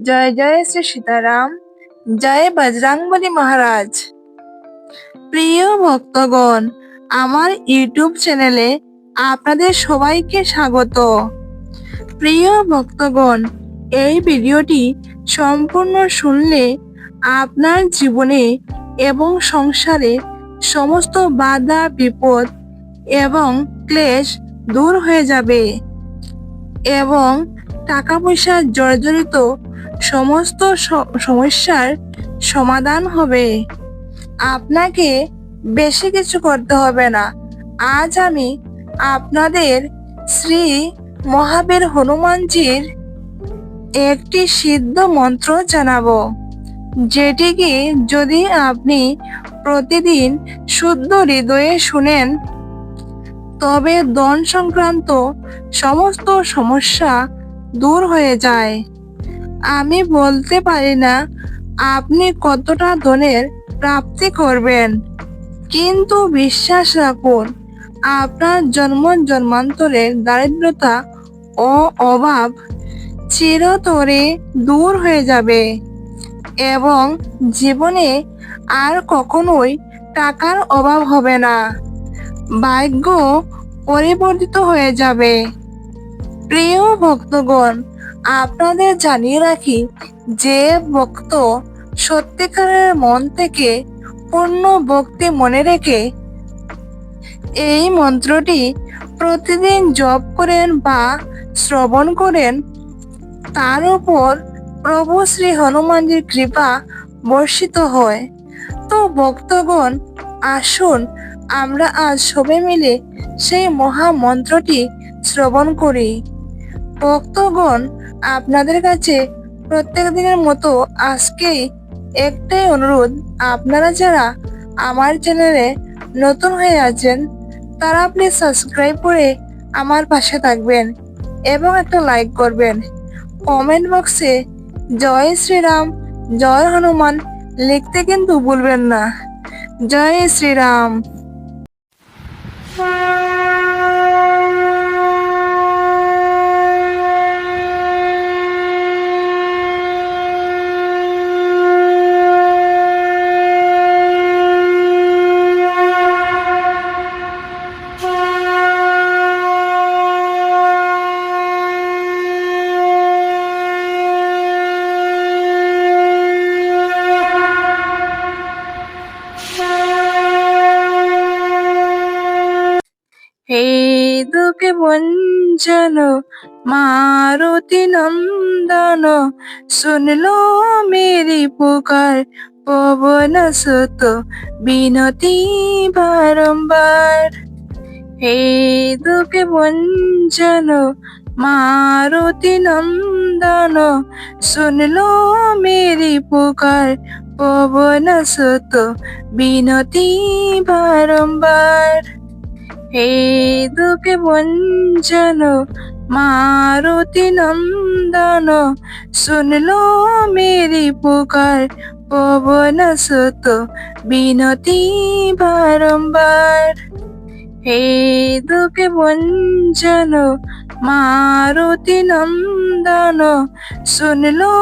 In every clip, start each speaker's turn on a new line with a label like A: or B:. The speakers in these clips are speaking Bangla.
A: জয় জয় শ্রী সীতারাম, জয় বজরংবলী মহারাজ। প্রিয় ভক্তগণ, আমার ইউটিউব চ্যানেলে আপনাদের সবাইকে স্বাগত। প্রিয় ভক্তগণ, এই ভিডিওটি সম্পূর্ণ শুনলে আপনার জীবনে এবং সংসারে সমস্ত বাধা বিপদ এবং ক্লেশ দূর হয়ে যাবে এবং টাকা পয়সা জর্জরিত সমস্ত সমস্যার সমাধান হবে। আপনাকে বেশি কিছু করতে হবে না। আজ আমি আপনাদের শ্রী মহাবীর হনুমানজির একটি সিদ্ধ মন্ত্র জানাবো, যেটিকে যদি আপনি প্রতিদিন শুদ্ধ হৃদয়ে শুনেন তবে ধন সংক্রান্ত সমস্ত সমস্যা দূর হয়ে যায়। আমি বলতে পারি না আপনি কতটা ধনের প্রাপ্তি করবেন, কিন্তু বিশ্বাস রাখুন আপনার জন্ম জন্মান্তরের দারিদ্রতা ও অভাব চিরতরে দূর হয়ে যাবে এবং জীবনে আর কখনোই টাকার অভাব হবে না। ভাগ্য পরিবর্তিত হয়ে যাবে। প্রিয় ভক্তগণ, আপনাদের জানিয়ে রাখি, যে ভক্ত সত্যিকারের মন থেকে পূর্ণ ভক্তি মনে রেখে এই মন্ত্রটি প্রতিদিন জপ করেন বা শ্রবণ করেন, তার উপর প্রভু শ্রী হনুমানজির কৃপা বর্ষিত হয়। তো ভক্তগণ, আসুন আমরা আজ সবাই মিলে সেই মহা মন্ত্রটি শ্রবণ করি। ভক্তগণ, আপনাদের কাছে প্রত্যেক দিনের মতো আজকেই একটাই অনুরোধ, আপনারা যারা আমার চ্যানেলে নতুন হয়ে আছেন তারা প্লিজ সাবস্ক্রাইব করে আমার পাশে থাকবেন এবং একটা লাইক করবেন। কমেন্ট বক্সে জয় শ্রীরাম, জয় হনুমান লিখতে কিন্তু ভুলবেন না। জয় শ্রীরাম। হে দুঃখে ভঞ্জন মারুতি নন্দন, শুনলো মেরি পুকার পবন সুত বিনতি বারম্বার। হে দুঃখে ভঞ্জন মারুতি নন্দন, শুনলো মেরি পুকার পবন সুত বিনতি বারম্বার। হে দুঃখে ভঞ্জন মারুতি নন্দন, শুনলো মেরি পুকার পবন সুত বিনতি বারম্বার। হে দুঃখে ভঞ্জন মারুতি নন্দন, শুনলো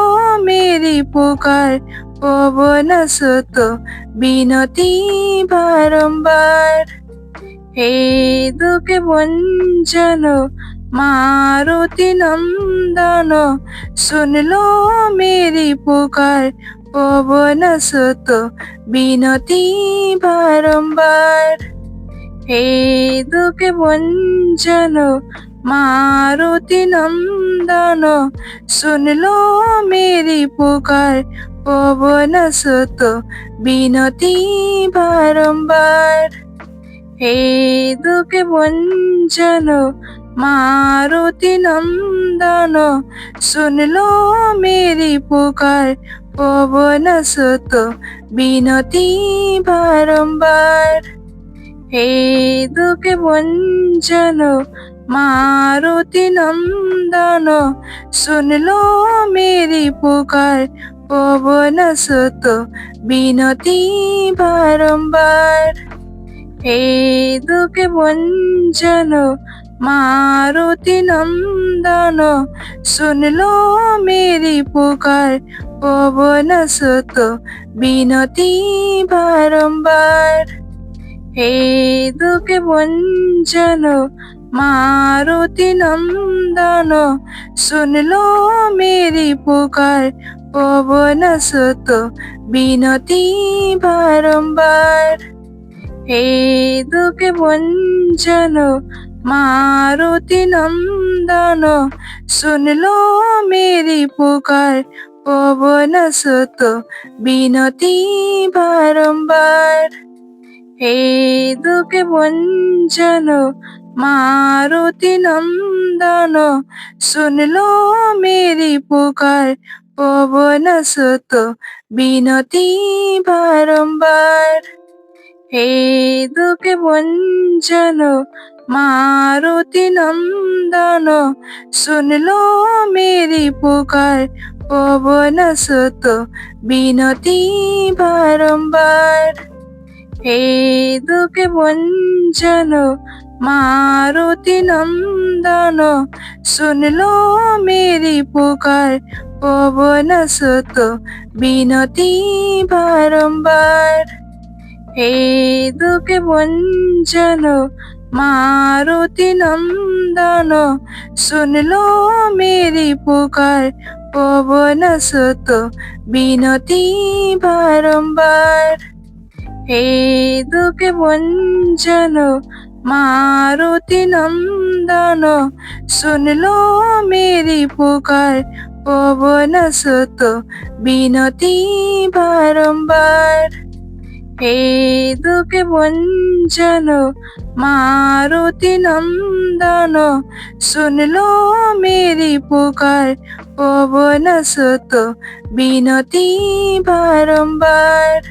A: মেরি পুকার পবন সুত বিনতি বারম্বার। হে দুঃখে ভঞ্জন মারুতি নন্দন, শুনলো মেরি পুকার পবন সুত বিনতি বারম্বার। হে দুঃখে ভঞ্জন মারুতি নন্দন, শুনলো মেরি পুকার পবন সুত বিনতি বারম্বার। হে দুঃখে ভঞ্জন মারুতি নন্দন, শুনলো মেরি পুকার পবন সুত বিনতি বারম্বার। হে দুঃখে ভঞ্জন মারুতি নন্দন, শুনলো মেরি পুকার পবন সুত বিনতি বারম্বার। হে দুঃখে ভঞ্জন मारुति नंदन सुन लो मेरी पुकार पवन सुत बिनती बारंबार। हे दुख भंजन मारुति नंदन सुन लो मेरी पुकार पवन सुत बिनती बारंबार। हे दुख भंजन मारुति नंदन सुन लो मेरी पुकार पवन सुत बिनती बारंबार। हे दुख भंजन मारुति नंदन सुन लो मेरी पुकार पवन सुत बिनती बारंबार। हे दुख भंजन मारुति नंदन सुन लो मेरी पुकार पवन सुत बिनती बारंबार। हे दुख भंजन मारुति नंदन सुन लो मेरी पुकार पवन सुत बिनती बारंबार। हे दुख भंजन मारुति नंदन सुन लो मेरी पुकार पवन सुत बिनती बारंबार। हे दुख भंजन मारुति नंदन सुन लो मेरी पुकार पवन सुत बिनती बारंबार। हे दुख भंजन मारुति नंदन सुन लो मेरी पुकार पवन सुत बिनती बारंबार।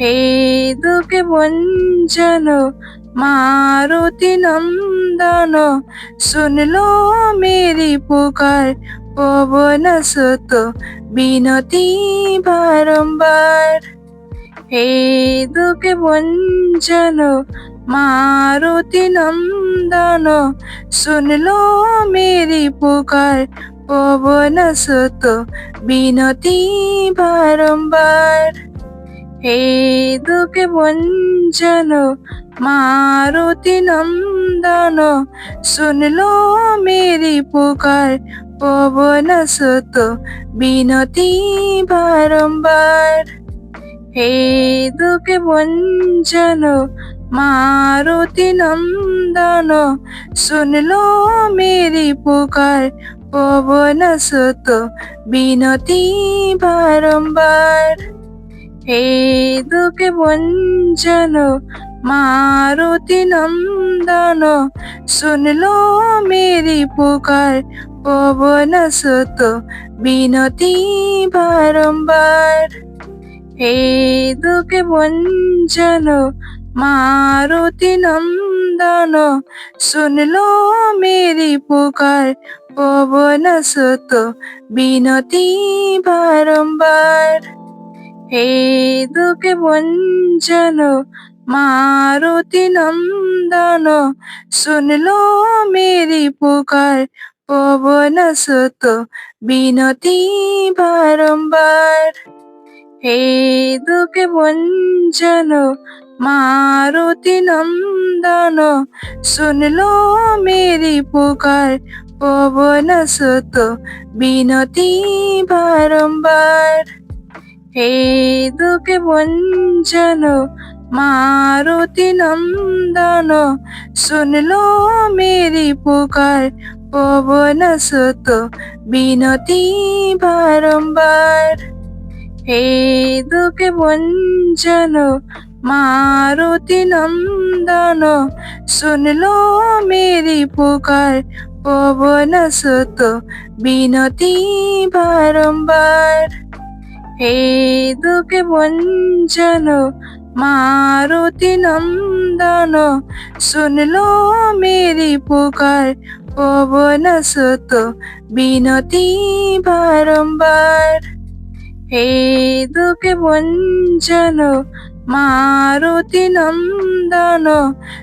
A: हे दुख भंजन मारुति नंदन सुन लो मेरी पुकार पवन सुत बिनती बारंबार। हे दुख भंजन मारुति नंदन सुन लो मेरी पुकार पवन सुत बिनती बारंबार। हे दुख भंजन मारुति नंदन सुन लो मेरी पुकार पवन सुत बिनती बारंबार। हे दुख भंजन मारुति नंदन सुन लो मेरी पुकार पवन सुत बिनती बारंबार। हे दुख भंजन मारुति नंदन सुन लो मेरी पुकार पवन सुत बिनती बारंबार। हे दुख भंजन मारुति नंदन सुन लो मेरी पुकार पवन सुत बिनती बारंबार। हे दुख भंजन मारुति नंदन सुन लो मेरी पुकार पवन सुत बिनती बारंबार। हे दुख भंजन मारुति नंदन सुन लो मेरी पुकार पवन सुत बिनती बारंबार। हे दुख भंजन मारुति नंदन सुन लो मेरी पुकार पवन सुत बिनती बारंबार। हे दुख भंजन मारुति नंदन सुन लो मेरी पुकार पवन सुत बिनती बारंबार। हे दुख भंजन मारुति नंदन सुन लो मेरी पुकार पवन सुत बिनती बारंबार। हे दुख भंजन मारुति नंदन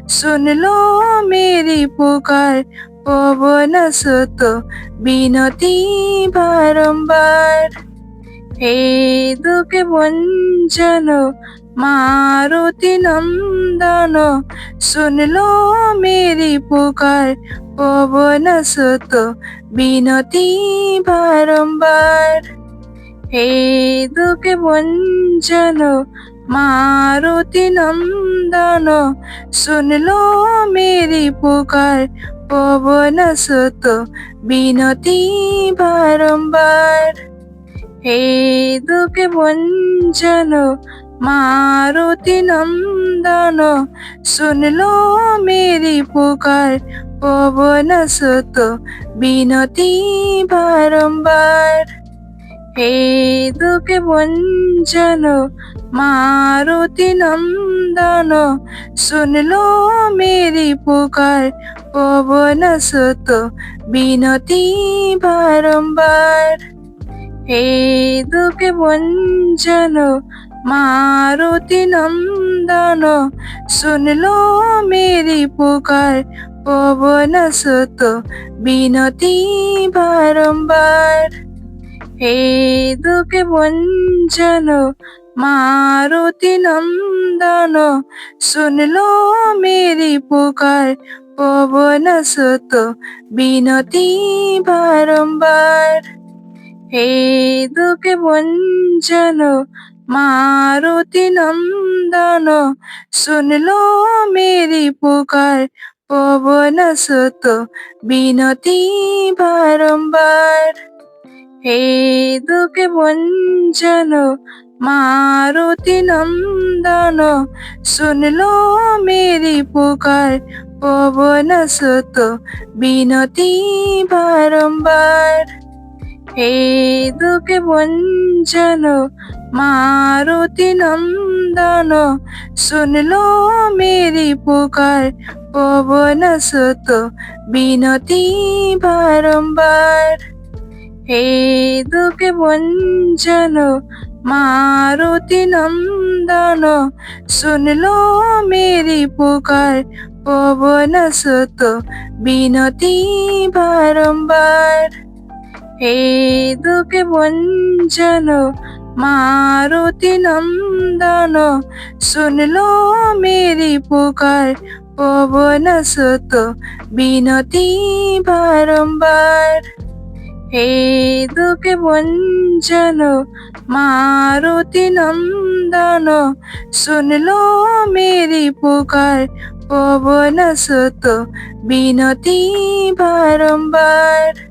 A: सुन लो मेरी पुकार, पवन सुत बिनती बारंबार। हे दुखे भंजन मारुति नंदन सुन लो मेरी पुकार, पवन सुत बिनती बारंबार। हे दुखे भंजन मारुति नंदन सुन लो मेरी पुकार, पवन सुत बिनती बारंबार। हे दुखे भंजन मारुति नंदन सुन लो मेरी पुकार, पवन सुत बिनती बारंबार। हे दुखे भंजन मारुति नंदन सुन लो मेरी पुकार, पवन सुत बिनती बारंबार। हे दुखे भंजन मारुति नंदन सुन लो मेरी पुकार, पवन सुत बिनती बारंबार। हे दुखे भंजन मारुति नंदन सुन लो मेरी पुकार, पवन सुत बिनती बारंबार। हे दुखे भंजन मारुति नंदन सुन लो मेरी पुकार, पवन सुत बिनती बारंबार। हे दुखे भंजन मारुति नंदन सुन लो मेरी पुकार, पवन सुत बिनती बारंबार। हे दुखे भंजन मारुति नंदन सुन लो मेरी पुकार, पवन सुत बिनती बारंबार। हे दुखे भंजन मारुति नंदन सुन लो मेरी पुकार, पवन सुत बिनती बारंबार। हे दुखे भंजन मारुति नंदन सुन लो मेरी पुकार, पवन सुत बिनती बारंबार। हे दुखे भंजन मारुति नंदन सुन लो मेरी पुकार, पवन सुत बिनती बारंबार।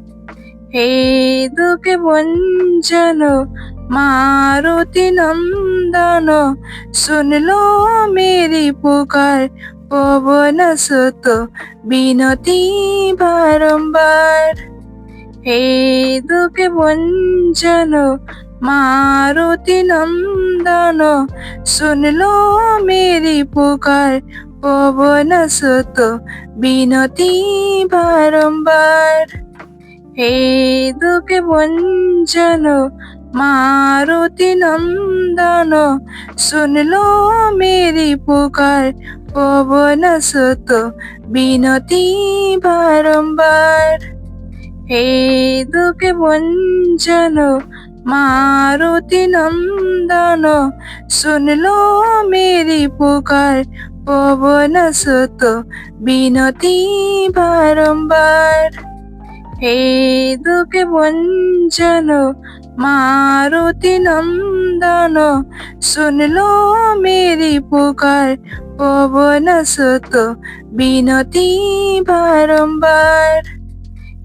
A: हे दुखे भंजन मारुति नंदन सुन लो मेरी पुकार, पवन सुत बिनती बारंबार। हे दुखे भंजन मारुति नंदन सुन लो मेरी पुकार, पवन सुत बिनती बारंबार। हे दुखे भंजन मारुति नंदन सुन लो मेरी पुकार, पवन सुत बिनती बारंबार। हे दुखे भंजन मारुति नंदन सुन लो मेरी पुकार, पवन सुत बिनती बारंबार। हे दुखे भंजन मारुति नंदन सुन लो मेरी पुकार, पवन सुत बिनती बारंबार।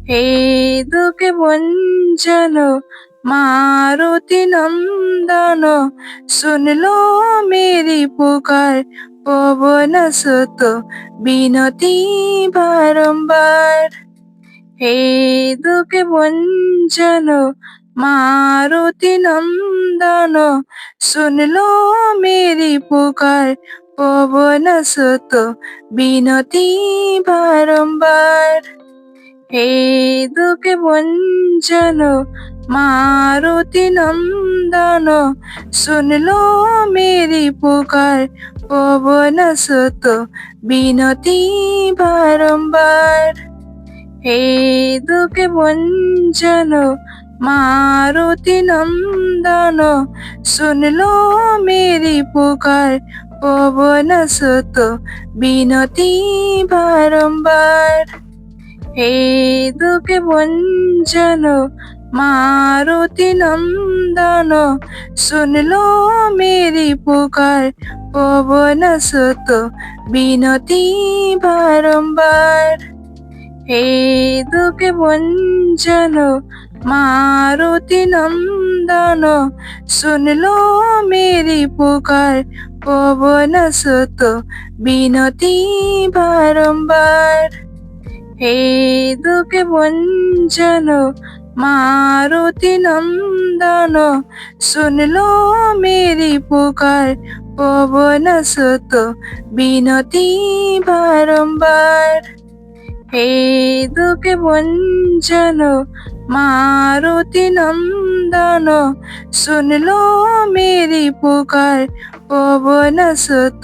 A: हे दुखे भंजन मारुति नंदन सुन लो मेरी पुकार, पवन सुत बिनती बारंबार। हे दुखे भंजन मारुति नंदन सुन लो मेरी पुकार, पवन सुत बिनती बारंबार। হে দুঃখে ভঞ্জন মারুতি নন্দন শুনলো মেরি পুকার পবন সুত বিনতি বারম্বার। হে দুঃখে ভঞ্জন মারুতি নন্দন শুনলো মেরি পুকার পবন সুত বিনতি বারম্বার। হে দুঃখে ভঞ্জন মারুতি নন্দন শুনলো মেরি পুকার পবন সুত বিনতি বারম্বার। হে দুঃখে ভঞ্জন মারুতি নন্দন শুনলো মেরি পুকার পবন সুত বিনতি বারম্বার। হে দুঃখে ভঞ্জন মারুতি নন্দন শুনলো মেরি পুকার পবন সুত বিনতি বারম্বার। হে দুঃখে ভঞ্জন মারুতি নন্দন শুনলো মেরি পুকার পবন সুত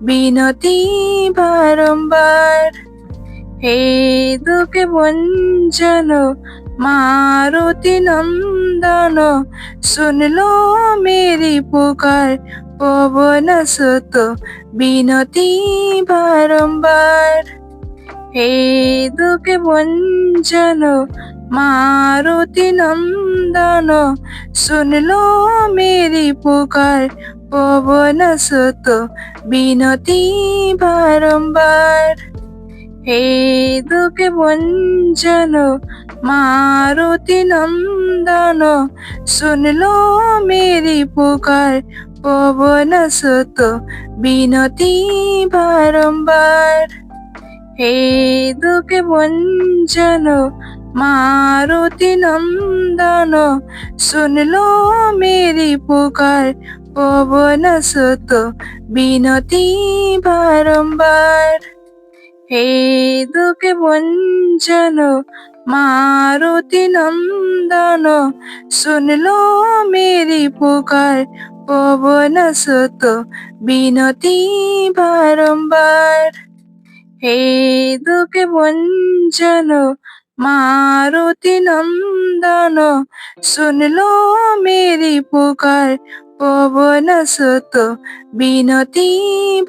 A: বিনতি বারম্বার। হে দুঃখে ভঞ্জন মারুতি নন্দন শুনলো মেরি পুকার পবন সুত বিনতি বারম্বার। হে দুঃখে ভঞ্জন মারুতি নন্দন শুনলো মেরি পুকার পবন সুত বিনতি বারম্বার। হে দুঃখে ভঞ্জন মারুতি নন্দন শুনলো মেরি পুকার পবন সুত বিনতি বারম্বার। হে দুঃখে ভঞ্জন মারুতি নন্দন শুনলো মেরি পুকার পবন সুত বিনতি বারম্বার। হে দুঃখে ভঞ্জন মারুতি নন্দন শুনলো মেরি পুকার পবন সুত বিনতি বারম্বার। হে দুঃখে ভঞ্জন মারুতি নন্দন শুনলো মেরি পুকার পবন সুত বিনতি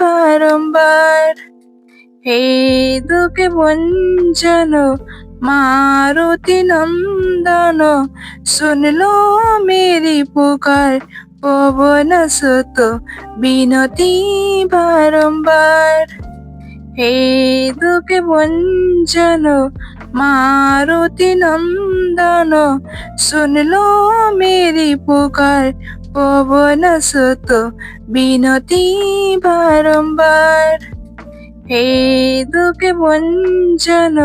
A: বারম্বার। হে দুঃখে ভঞ্জন মারুতি নন্দন শুনলো মেরি পুকার পবন সুত বিনতি বারম্বার। হে দুঃখে ভঞ্জন মারুতি নন্দন শুনলো মেরি পুকার পবন সুত বিনতি বারম্বার। হে দুঃখে ভঞ্জন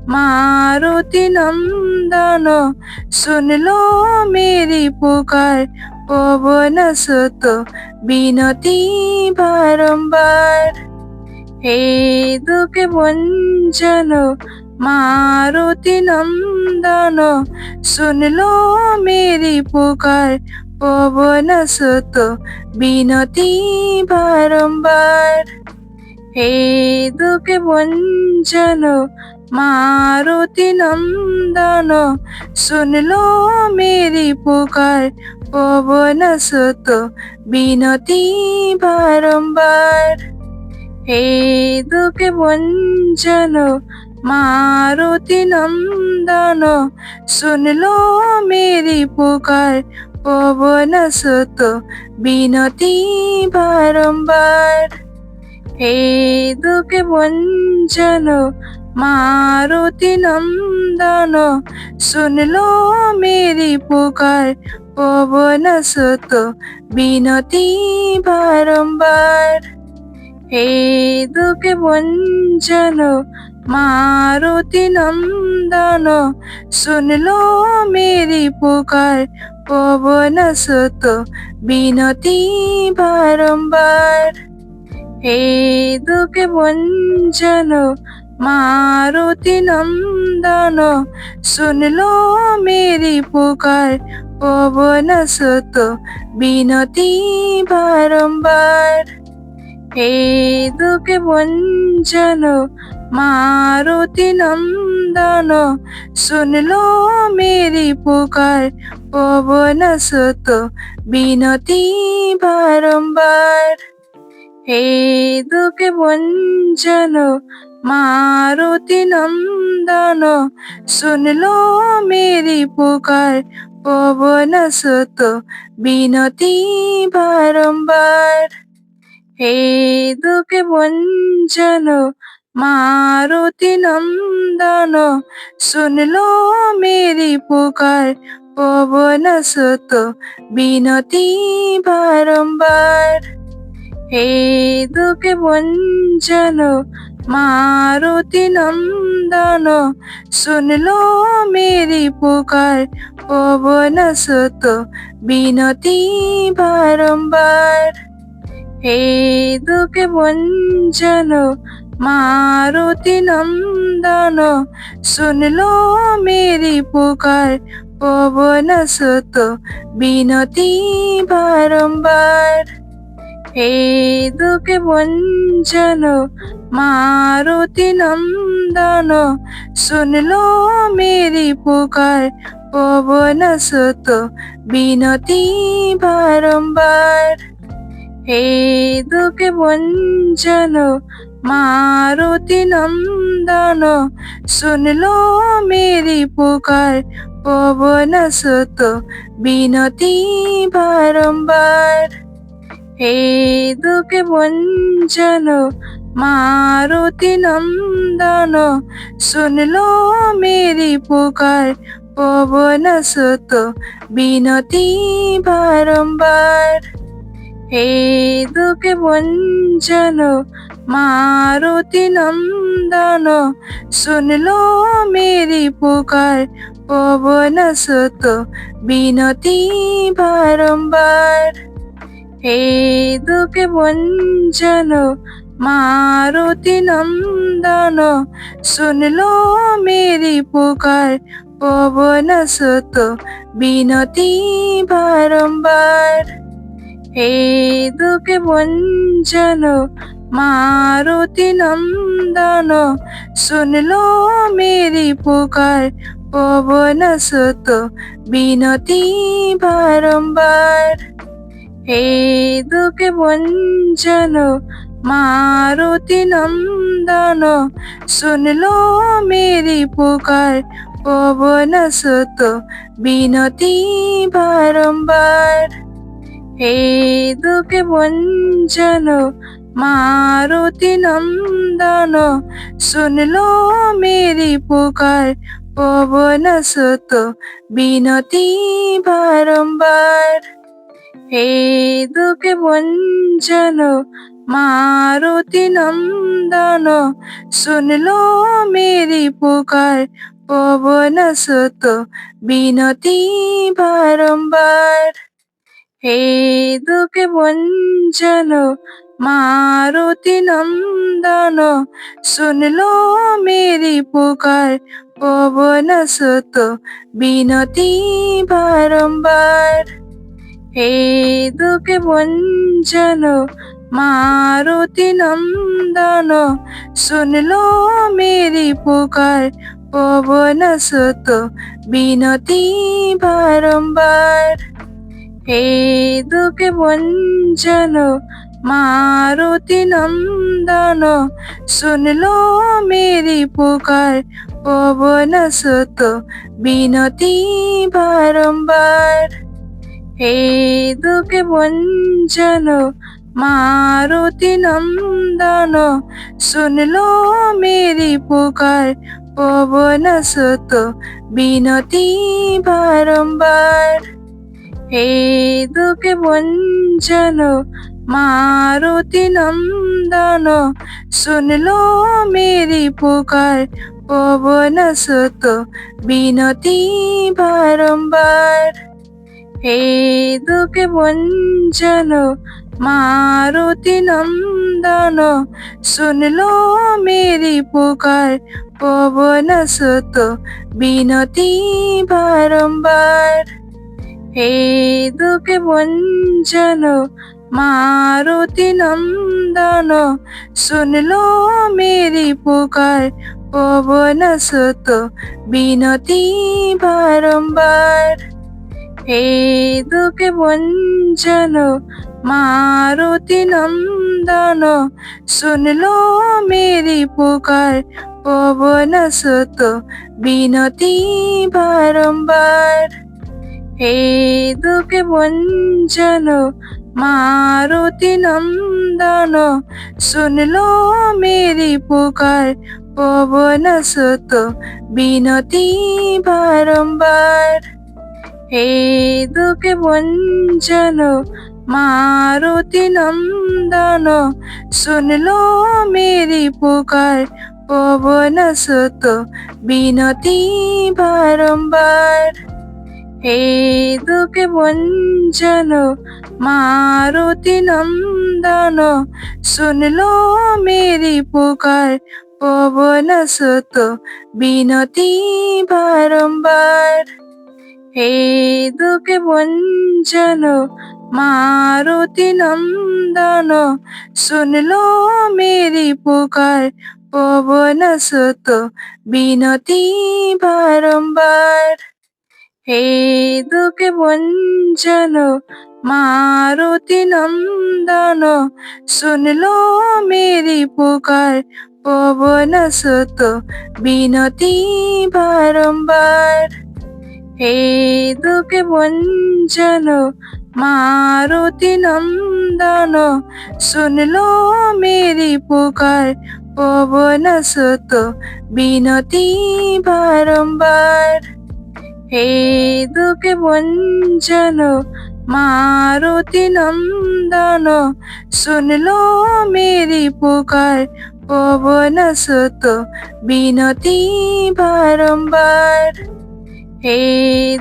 A: মারুতি নন্দন শুনলো মেরি পুকার পবন সুত বিনতি বারম্বার। হে দুঃখে ভঞ্জন মারুতি নন্দন শুনলো মেরি পুকার পবন সুত বিনতি বারম্বার। হে দুঃখে ভঞ্জন মারুতি নন্দন শুনলো মেরি পুকার পবন সুত বিনতি বারম্বার। হে দুঃখে ভঞ্জন মারুতি নন্দন শুনলো মেরি পুকার পবন সুত বিনতি বারম্বার। হে দুঃখে ভঞ্জন মারুতি নন্দন শুনলো মেরি পুকার পবন সুত বিনতি বারম্বার। হে দুঃখে ভঞ্জন মারুতি নন্দন শুনলো মেরি পুকার পবন সুত বিনতি বারম্বার। হে দুঃখে ভঞ্জন मारुति नंदन सुनलो मेरी पुकार पवन सुत बिनती बारंबार। हे दुखे भंजन मारुति नंदन सुनलो मेरी पुकार पवन सुत बिनती बारंबार। हे दुखे भंजन मारुति नंदन सुनलो मेरी पुकार पवन सुत बिनती बारंबार। हे दुखे भंजन मारुति नंदन सुनलो मेरी पुकार पवन सुत बिनती बारंबार। हे दुखे भंजन मारुति नंदन सुनलो मेरी पुकार पवन सुत बिनती बारंबार। हे दुखे भंजन मारुति नंदन सुनलो मेरी पुकार पवन सुत बिनती बारंबार। हे दुखे भंजन मारुति नंदन सुनलो मेरी पुकार पवन सुत बिनती बारंबार। हे दुखे भंजन मारुति नंदन सुनलो मेरी पुकार पवन सुत बिनती बारंबार। हे दुखे भंजन मारुति नंदन सुनलो मेरी पुकार पवन सुत बिनती बारंबार। हे दुखे भंजन मारुति नंदन सुनलो मेरी पुकार पवन सुत बिनती बारंबार। हे दुखे भंजन मारुति नंदन सुनलो मेरी पुकार पवन सुत बिनती बारंबार। हे दुखे भंजन मारुति नंदन सुनलो मेरी पुकार पवन सुत बिनती बारंबार। हे दुखे भंजन मारुति नंदन सुनलो मेरी पुकार पवन सुत बिनती बारंबार। हे दुखे भंजन मारुति नंदन सुनलो मेरी पुकार पवन सुत बिनती बारंबार। हे दुखे भंजन मारुति नंदन सुनलो मेरी पुकार पवन सुत बिनती बारंबार। हे दुखे भंजन मारुति नंदन सुनलो मेरी पुकार पवन सुत बिनती बारंबार। हे दुखे भंजन मारुति नंदन सुनलो मेरी पुकार पवन सुत बिनती बारंबार। हे दुखे भंजन मारुति नंदन सुनलो मेरी पुकार पवन सुत बिनती बारंबार। हे दुखे भंजन मारुति नंदन सुनलो मेरी पुकार पवन सुत बिनती बारंबार। हे दुखे भंजन मारुति नंदन सुनलो मेरी पुकार पवन सुत बिनती बारंबार। হে দুঃখে ভঞ্জন মারুতি নন্দন শুনলো মেরি পুকার পবন সুত বিনতি বারম্বার হে দুঃখে ভঞ্জন মারুতি নন্দন শুনলো মেরি পুকার পবন সুত বিনতি বারম্বার হে দুঃখে ভঞ্জন মারুতি নন্দন শুনলো মেরি পুকার পবন সুত বিনতি বারম্বার হে দুঃখে ভঞ্জন মারুতি নন্দন শুনলো মেরি পুকার পবন সুত বিনতি বারম্বার হে দুঃখে ভঞ্জন মারুতি নন্দন শুনলো মেরি পুকার পবন সুত বিনতি বারম্বার হে দুঃখে ভঞ্জন মারুতি নন্দন শুনলো মেরি পুকার পবন সুত বিনতি বারম্বার হে দুঃখে ভঞ্জন মারুতি নন্দন শুনলো মেরি পুকার পবন সুত বিনতি বারম্বার হে দুঃখে ভঞ্জন মারুতি নন্দন শুনলো মেরি পুকার পবন সুত বিনতি বারম্বার হে দুঃখে ভঞ্জন মারুতি নন্দন শুনলো মেরি পুকার পবন সুত বিনতি বারম্বার হে দুঃখে ভঞ্জন মারুতি নন্দন শুনলো মেরি পুকার পবন সুত বিনতি বারম্বার হে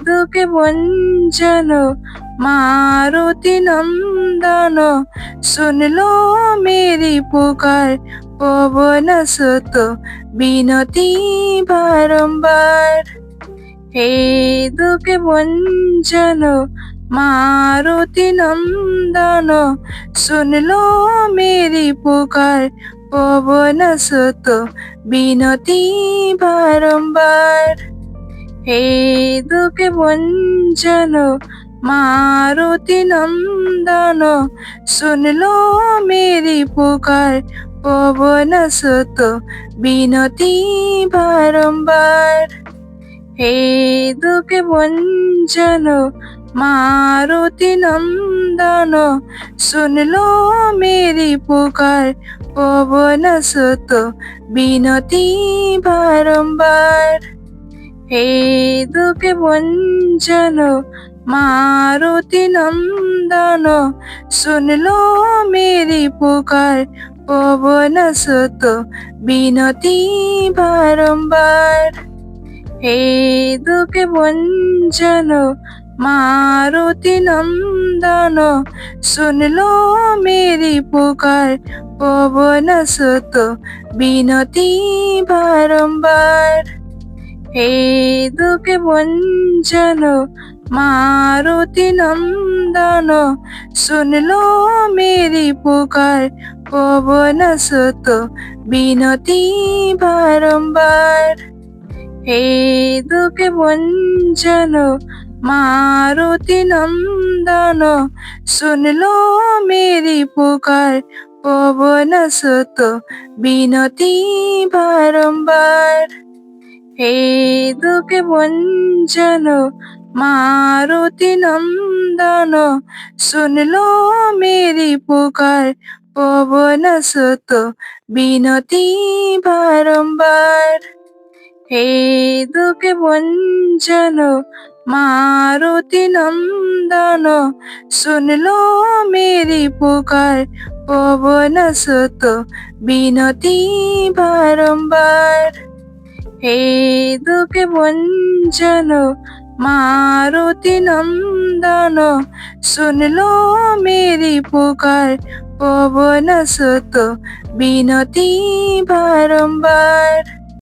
A: দুঃখে ভঞ্জন মারুতি নন্দন শুনলো মেরি পুকার পবন সুত বিনতি বারম্বার হে দুঃখে ভঞ্জন মারুতি নন্দন শুনলো মেরি পুকার পবন সুত বিনতি বারম্বার হে দুঃখে ভঞ্জন মারুতি নন্দন শুনলো মেরি পুকার পবন সুত বিনতি বারম্বার হে দুঃখে ভঞ্জন মারুতি নন্দন শুনলো মেরি পুকার পবন সুত বিনতি বারম্বার হে দুঃখে ভঞ্জন মারুতি নন্দন শুনলো মেরি পুকার পবন সুত বিনতি বারম্বার হে দুঃখে ভঞ্জন মারুতি নন্দন শুনলো মেরি পুকার পবন সুত বিনতি বারম্বার হে দুঃখে ভঞ্জন মারুতি নন্দন শুনলো মেরি পুকার পবন সুত বিনতি বারম্বার হে দুঃখে ভঞ্জন মারুতি নন্দন শুনলো মেরি পুকার পবন সুত বিনতি বারম্বার হে দুঃখে ভঞ্জন মারুতি নন্দন শুনলো মেরি পুকার পবন সুত বিনতি বারম্বার হে দুঃখে ভঞ্জন মারুতি নন্দন শুনলো মেরি পুকার পবন সুত বিনতি বারম্বার হে দুঃখে ভঞ্জন मारुति नंदन सुन लो मेरी पुकार पवन सुत बिनती बारंबार।